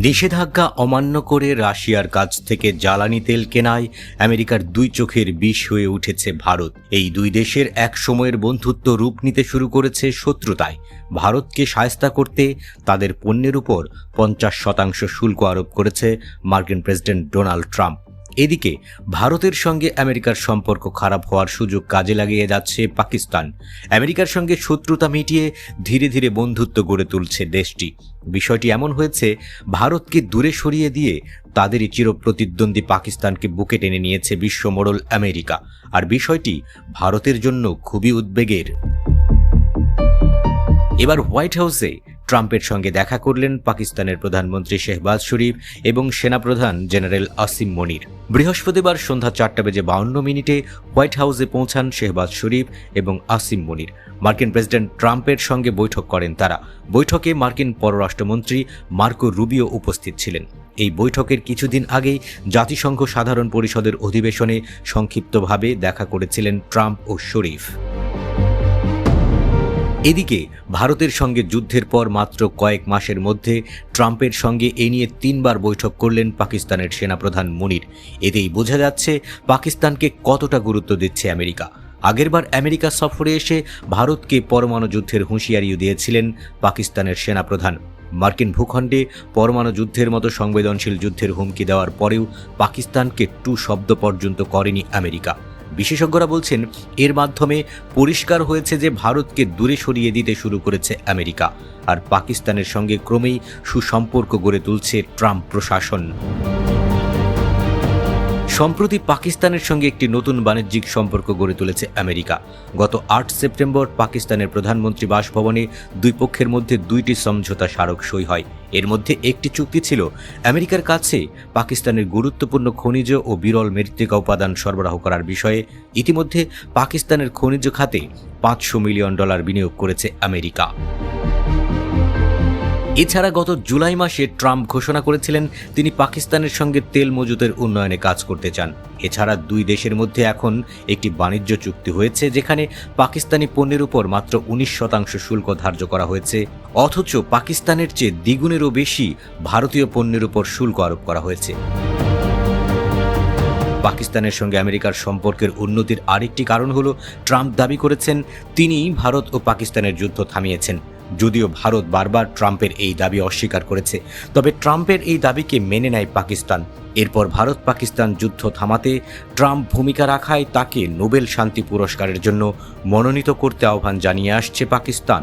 নিষেধাজ্ঞা অমান্য করে রাশিয়ার কাছ থেকে জ্বালানি তেল কেনায় আমেরিকার দুই চোখের বিষ হয়ে উঠেছে ভারত। এই দুই দেশের এক সময়ের বন্ধুত্ব রূপ নিতে শুরু করেছে শত্রুতায়। ভারতকে শায়েস্তা করতে তাদের পণ্যের উপর 50% শুল্ক আরোপ করেছে মার্কিন প্রেসিডেন্ট ডোনাল্ড ট্রাম্প। এদিকে ভারতের সঙ্গে আমেরিকার সম্পর্ক খারাপ হওয়ার সুযোগ কাজে লাগিয়ে যাচ্ছে পাকিস্তান। আমেরিকার সঙ্গে শত্রুতা মিটিয়ে ধীরে ধীরে বন্ধুত্ব গড়ে তুলছে দেশটি। বিষয়টি এমন হয়েছে, ভারতকে দূরে সরিয়ে দিয়ে তাদেরই চিরপ্রতিদ্বন্দ্বী পাকিস্তানকে বুকে টেনে নিয়েছে বিশ্বমোড়ল আমেরিকা। আর বিষয়টি ভারতের জন্য খুবই উদ্বেগের। এবার হোয়াইট হাউসে ট্রাম্পের সঙ্গে দেখা করলেন পাকিস্তানের প্রধানমন্ত্রী শেহবাজ শরীফ এবং সেনাপ্রধান জেনারেল আসিম মনির। বৃহস্পতিবার সন্ধ্যা 4:52 হোয়াইট হাউসে পৌঁছান শেহবাজ শরীফ এবং আসিম মনির। মার্কিন প্রেসিডেন্ট ট্রাম্পের সঙ্গে বৈঠক করেন তারা। বৈঠকে মার্কিন পররাষ্ট্রমন্ত্রী মার্কো রুবিও উপস্থিত ছিলেন। এই বৈঠকের কিছুদিন আগেই জাতিসংঘ সাধারণ পরিষদের অধিবেশনে সংক্ষিপ্তভাবে দেখা করেছিলেন ট্রাম্প ও শরীফ। এদিকে ভারতের সঙ্গে যুদ্ধের পর মাত্র কয়েক মাসের মধ্যে ট্রাম্পের সঙ্গে এ নিয়ে 3 বার বৈঠক করলেন পাকিস্তানের সেনাপ্রধান মনির। এতেই বোঝা যাচ্ছে পাকিস্তানকে কতটা গুরুত্ব দিচ্ছে আমেরিকা। আগেরবার আমেরিকা সফরে এসে ভারতকে পরমাণু যুদ্ধের হুঁশিয়ারিও দিয়েছিলেন পাকিস্তানের সেনাপ্রধান। মার্কিন ভূখণ্ডে পরমাণু যুদ্ধের মতো সংবেদনশীল যুদ্ধের হুমকি দেওয়ার পরেও পাকিস্তানকে টু শব্দ পর্যন্ত করেনি আমেরিকা। বিশেষজ্ঞরা বলছেন, এর মাধ্যমে পরিষ্কার হয়েছে যে ভারতকে দূরে সরিয়ে দিতে শুরু করেছে আমেরিকা, আর পাকিস্তানের সঙ্গে ক্রমেই সুসম্পর্ক গড়ে তুলছে ট্রাম্প প্রশাসন। সম্প্রতি পাকিস্তানের সঙ্গে একটি নতুন বাণিজ্যিক সম্পর্ক গড়ে তুলেছে আমেরিকা। গত 8 সেপ্টেম্বর পাকিস্তানের প্রধানমন্ত্রী বাসভবনে দুই পক্ষের মধ্যে 2টি সমঝোতা স্মারক সই হয়। এর মধ্যে একটি চুক্তি ছিল আমেরিকার কাছে পাকিস্তানের গুরুত্বপূর্ণ খনিজ ও বিরল মৃত্তিকা উপাদান সরবরাহ করার বিষয়ে। ইতিমধ্যে পাকিস্তানের খনিজ খাতে $500 মিলিয়ন বিনিয়োগ করেছে আমেরিকা। এছাড়া গত জুলাই মাসে ট্রাম্প ঘোষণা করেছিলেন তিনি পাকিস্তানের সঙ্গে তেল মজুতের উন্নয়নে কাজ করতে চান। এছাড়া দুই দেশের মধ্যে এখন একটি বাণিজ্য চুক্তি হয়েছে, যেখানে পাকিস্তানি পণ্যের উপর মাত্র 19% শুল্ক ধার্য করা হয়েছে, অথচ পাকিস্তানের চেয়ে দ্বিগুণেরও বেশি ভারতীয় পণ্যের উপর শুল্ক আরোপ করা হয়েছে। পাকিস্তানের সঙ্গে আমেরিকার সম্পর্কের উন্নতির আরেকটি কারণ হল, ট্রাম্প দাবি করেছেন তিনি ভারত ও পাকিস্তানের যুদ্ধ থামিয়েছেন। যদিও ভারত বারবার ট্রাম্পের এই দাবি অস্বীকার করেছে, তবে ট্রাম্পের এই দাবিকে মেনে নেয় পাকিস্তান। এরপর ভারত পাকিস্তান যুদ্ধ থামাতে ট্রাম্প ভূমিকা রাখায় তাকে নোবেল শান্তি পুরস্কারের জন্য মনোনীত করতে আহ্বান জানিয়ে আসছে পাকিস্তান।